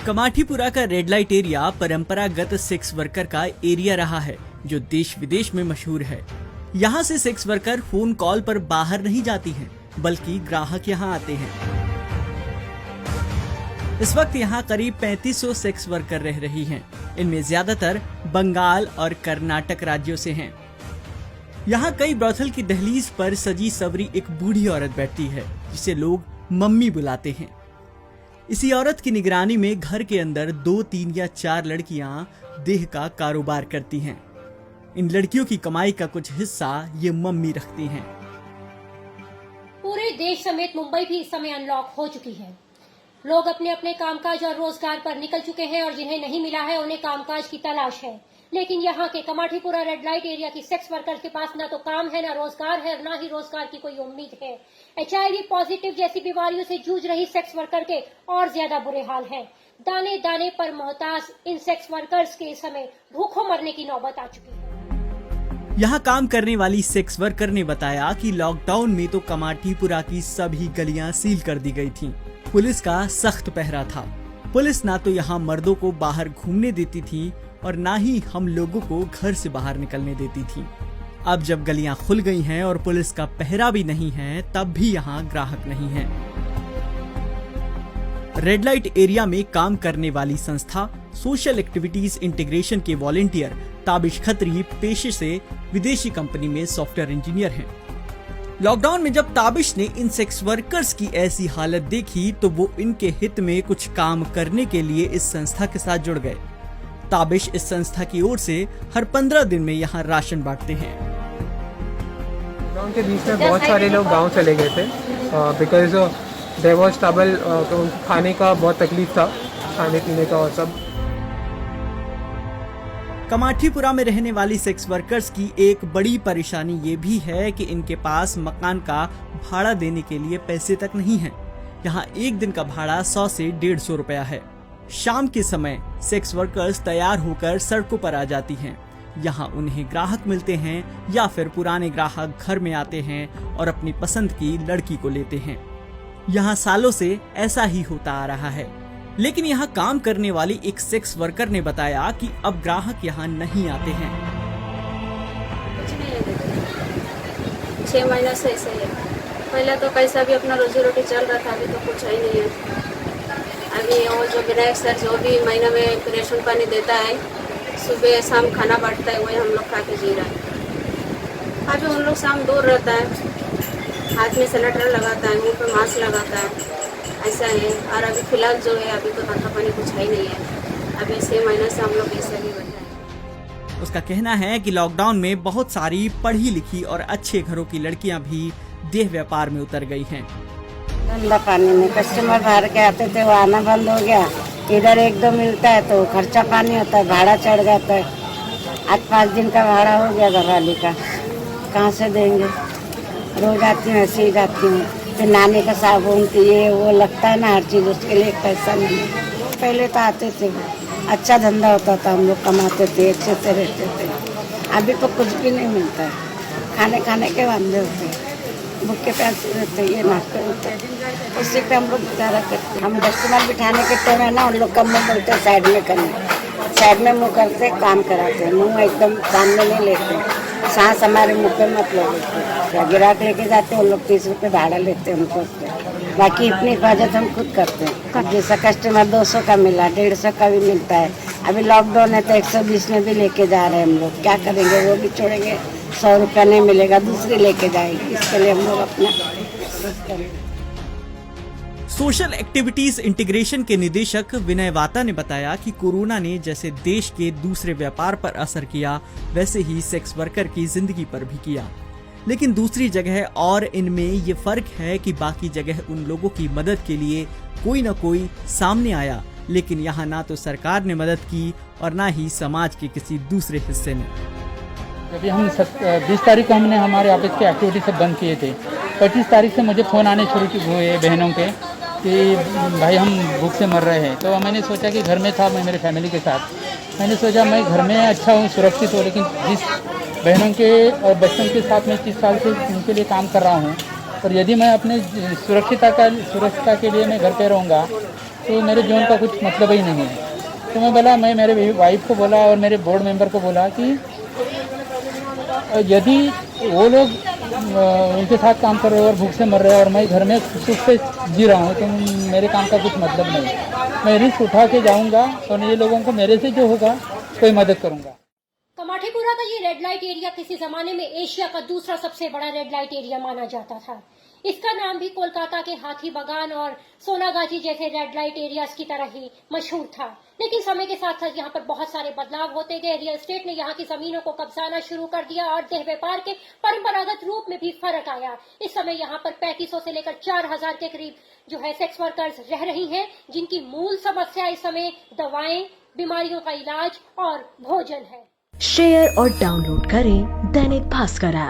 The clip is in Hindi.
कमाठीपुरा का रेड लाइट एरिया परंपरागत सेक्स वर्कर का एरिया रहा है जो देश विदेश में मशहूर है। यहाँ से सेक्स वर्कर फोन कॉल पर बाहर नहीं जाती हैं, बल्कि ग्राहक यहाँ आते हैं। इस वक्त यहाँ करीब 3500 सेक्स वर्कर रह रही हैं। इनमें ज्यादातर बंगाल और कर्नाटक राज्यों से हैं। यहाँ कई ब्रॉथल की दहलीज पर सजी सवरी एक बूढ़ी औरत बैठती है जिसे लोग मम्मी बुलाते हैं। इसी औरत की निगरानी में घर के अंदर 2, 3 या 4 लड़कियां देह का कारोबार करती हैं। इन लड़कियों की कमाई का कुछ हिस्सा ये मम्मी रखती हैं। पूरे देश समेत मुंबई भी इस समय अनलॉक हो चुकी है। लोग अपने अपने कामकाज और रोजगार पर निकल चुके हैं और जिन्हें नहीं मिला है उन्हें कामकाज की तलाश है। लेकिन यहाँ के कमाठीपुरा रेड लाइट एरिया की सेक्स वर्कर्स के पास ना तो काम है, ना रोजगार है, ना ही रोजगार की कोई उम्मीद है। HIV पॉजिटिव जैसी बीमारियों से जूझ रही सेक्स वर्कर के और ज्यादा बुरे हाल हैं। दाने दाने पर मोहताज इन सेक्स वर्कर्स के समय भूखों मरने की नौबत आ चुकी है। यहाँ काम करने वाली सेक्स वर्कर ने बताया कि लॉकडाउन में तो कमाठीपुरा की सभी गलियां सील कर दी गई थीं। पुलिस का सख्त पहरा था। पुलिस ना तो यहाँ मर्दों को बाहर घूमने देती थी और ना ही हम लोगों को घर से बाहर निकलने देती थी। अब जब गलियां खुल गई हैं और पुलिस का पहरा भी नहीं है, तब भी यहाँ ग्राहक नहीं है। रेड लाइट एरिया में काम करने वाली संस्था सोशल एक्टिविटीज इंटीग्रेशन के वॉलेंटियर ताबिश खत्री पेशे से विदेशी कंपनी में सॉफ्टवेयर इंजीनियर हैं। लॉकडाउन में जब ताबिश ने इन सेक्स वर्कर्स की ऐसी हालत देखी तो वो इनके हित में कुछ काम करने के लिए इस संस्था के साथ जुड़ गए। ताबिश इस संस्था की ओर से हर 15 दिन में यहाँ राशन बांटते हैं। लॉकडाउन के बीच में बहुत सारे लोग गांव चले गए थे बिकॉज देयर वाज ट्रबल। खाने का बहुत तकलीफ था, खाने पीने का और सब। कमाठीपुरा में रहने वाली सेक्स वर्कर्स की एक बड़ी परेशानी ये भी है कि इनके पास मकान का भाड़ा देने के लिए पैसे तक नहीं है। यहाँ एक दिन का भाड़ा 100 से 150 रुपया है। शाम के समय सेक्स वर्कर्स तैयार होकर सड़कों पर आ जाती हैं। यहाँ उन्हें ग्राहक मिलते हैं या फिर पुराने ग्राहक घर में आते हैं और अपनी पसंद की लड़की को लेते हैं। यहाँ सालों से ऐसा ही होता आ रहा है। लेकिन यहाँ काम करने वाली एक सेक्स वर्कर ने बताया कि अब ग्राहक यहाँ नहीं आते हैं। कुछ नहीं है, 6 महीने से ऐसे ही है। पहले तो कैसा भी अपना रोजी रोटी चल रहा था, अभी तो कुछ ही नहीं है। अभी वो जो विनायक सर जो भी महीने में रेशन पानी देता है, सुबह शाम खाना बांटता है, वही हम लोग खा के जी रहे हैं। अभी उन लोग शाम दूर रहता है, हाथ में सैनिटाइजर लगाता है, मुंह पे मास्क लगाता है, ऐसा है। और अभी फिलहाल जो है अभी तो धंधा पानी कुछ है ही नहीं है। अभी 6 महीने से हम लोग ऐसे ही बैठे हैं। उसका कहना है कि लॉकडाउन में बहुत सारी पढ़ी लिखी और अच्छे घरों की लड़कियां भी देह व्यापार में उतर गई हैं। धंधा पानी में कस्टमर बाहर के आते थे, वो आना बंद हो गया। इधर 1-2 मिलता है तो खर्चा पानी होता है, भाड़ा चढ़ जाता है। आज 5 दिन का भाड़ा हो गया घरवाली का, कहाँ से देंगे। रोज आती हूँ, ऐसे ही जाती हूँ। फिर नानी का साबुन ये वो लगता है ना, हर चीज़, उसके लिए पैसा नहीं। पहले तो आते थे, अच्छा धंधा होता था, हम लोग कमाते थे, अच्छे से रहते थे। अभी तो कुछ भी नहीं मिलता है। खाने के वांदे होते हैं, भूखे प्यासे रहते, ये नाश्ते होते हैं, उसी पे हम लोग गुजारा करते। हम कस्टमर बिठाने के टाइम है ना, उन लोग कम मुँह बोलते, साइड में करने, साइड में मुँह करते काम कराते हैं, मुँह एकदम सामने नहीं लेते। सांस हमारे मुँह पे मत लगते। गिराक लेके जाते हैं, उन लोग 30 रुपये भाड़ा लेते हैं उनको। बाकी इतनी हिफाजत हम खुद करते हैं। जैसा कस्टमर 200 का मिला, 150 का भी मिलता है। अभी लॉकडाउन है तो 120 में भी लेके जा रहे हैं हम लोग। क्या करेंगे, वो भी छोड़ेंगे। 100 रुपया नहीं मिलेगा, दूसरी लेके जाएगी। इसके लिए हम लोग अपना करेंगे। सोशल एक्टिविटीज इंटीग्रेशन के निदेशक विनय वाता ने बताया कि कोरोना ने जैसे देश के दूसरे व्यापार पर असर किया, वैसे ही सेक्स वर्कर की जिंदगी पर भी किया। लेकिन दूसरी जगह और इनमें ये फर्क है कि बाकी जगह उन लोगों की मदद के लिए कोई न कोई सामने आया, लेकिन यहाँ ना तो सरकार ने मदद की और ना ही समाज के किसी दूसरे हिस्से ने। जब हम 20 तारीख को हमने हमारे ऑफिस के एक्टिविटी सब बंद किए थे, 25 तारीख से मुझे फ़ोन आने शुरू हुए बहनों के कि भाई हम भूख से मर रहे हैं। तो मैंने सोचा कि घर में था, मैं मेरे फैमिली के साथ, मैंने सोचा मैं घर में अच्छा हूँ, सुरक्षित हूँ, लेकिन जिस बहनों के और बच्चों के साथ मैं 30 साल से उनके लिए काम कर रहा हूँ, और यदि मैं अपने सुरक्षिता के लिए मैं घर पे रहूँगा तो मेरे जीवन का कुछ मतलब ही नहीं है। तो मैं बोला, मैं मेरे वाइफ को बोला और मेरे बोर्ड मेंबर को बोला कि यदि वो लोग उनके साथ काम कर रहे हैं और भूख से मर रहे हैं और मैं घर में सुख से जी रहा हूँ, तो मेरे काम का कुछ मतलब नहीं। मैं रिस्क उठा के जाऊँगा और ये लोगों को मेरे से जो होगा कोई मदद करूँगा। कमाठीपुरा का ये रेड लाइट एरिया किसी जमाने में एशिया का दूसरा सबसे बड़ा रेड लाइट एरिया माना जाता था। इसका नाम भी कोलकाता के हाथी बागान और सोनागाजी जैसे रेड लाइट एरियाज की तरह ही मशहूर था। लेकिन समय के साथ साथ यहाँ पर बहुत सारे बदलाव होते गए। रियल एस्टेट ने यहाँ की जमीनों को कब्जाना शुरू कर दिया और देह व्यापार के परंपरागत रूप में भी फर्क आया। इस समय यहाँ पर 3500 से लेकर 4000 के करीब जो है सेक्स वर्कर्स रह रही हैं, जिनकी मूल समस्या इस समय दवाएं, बीमारियों का इलाज और भोजन है। शेयर और डाउनलोड करें दैनिक भास्कर ऐप।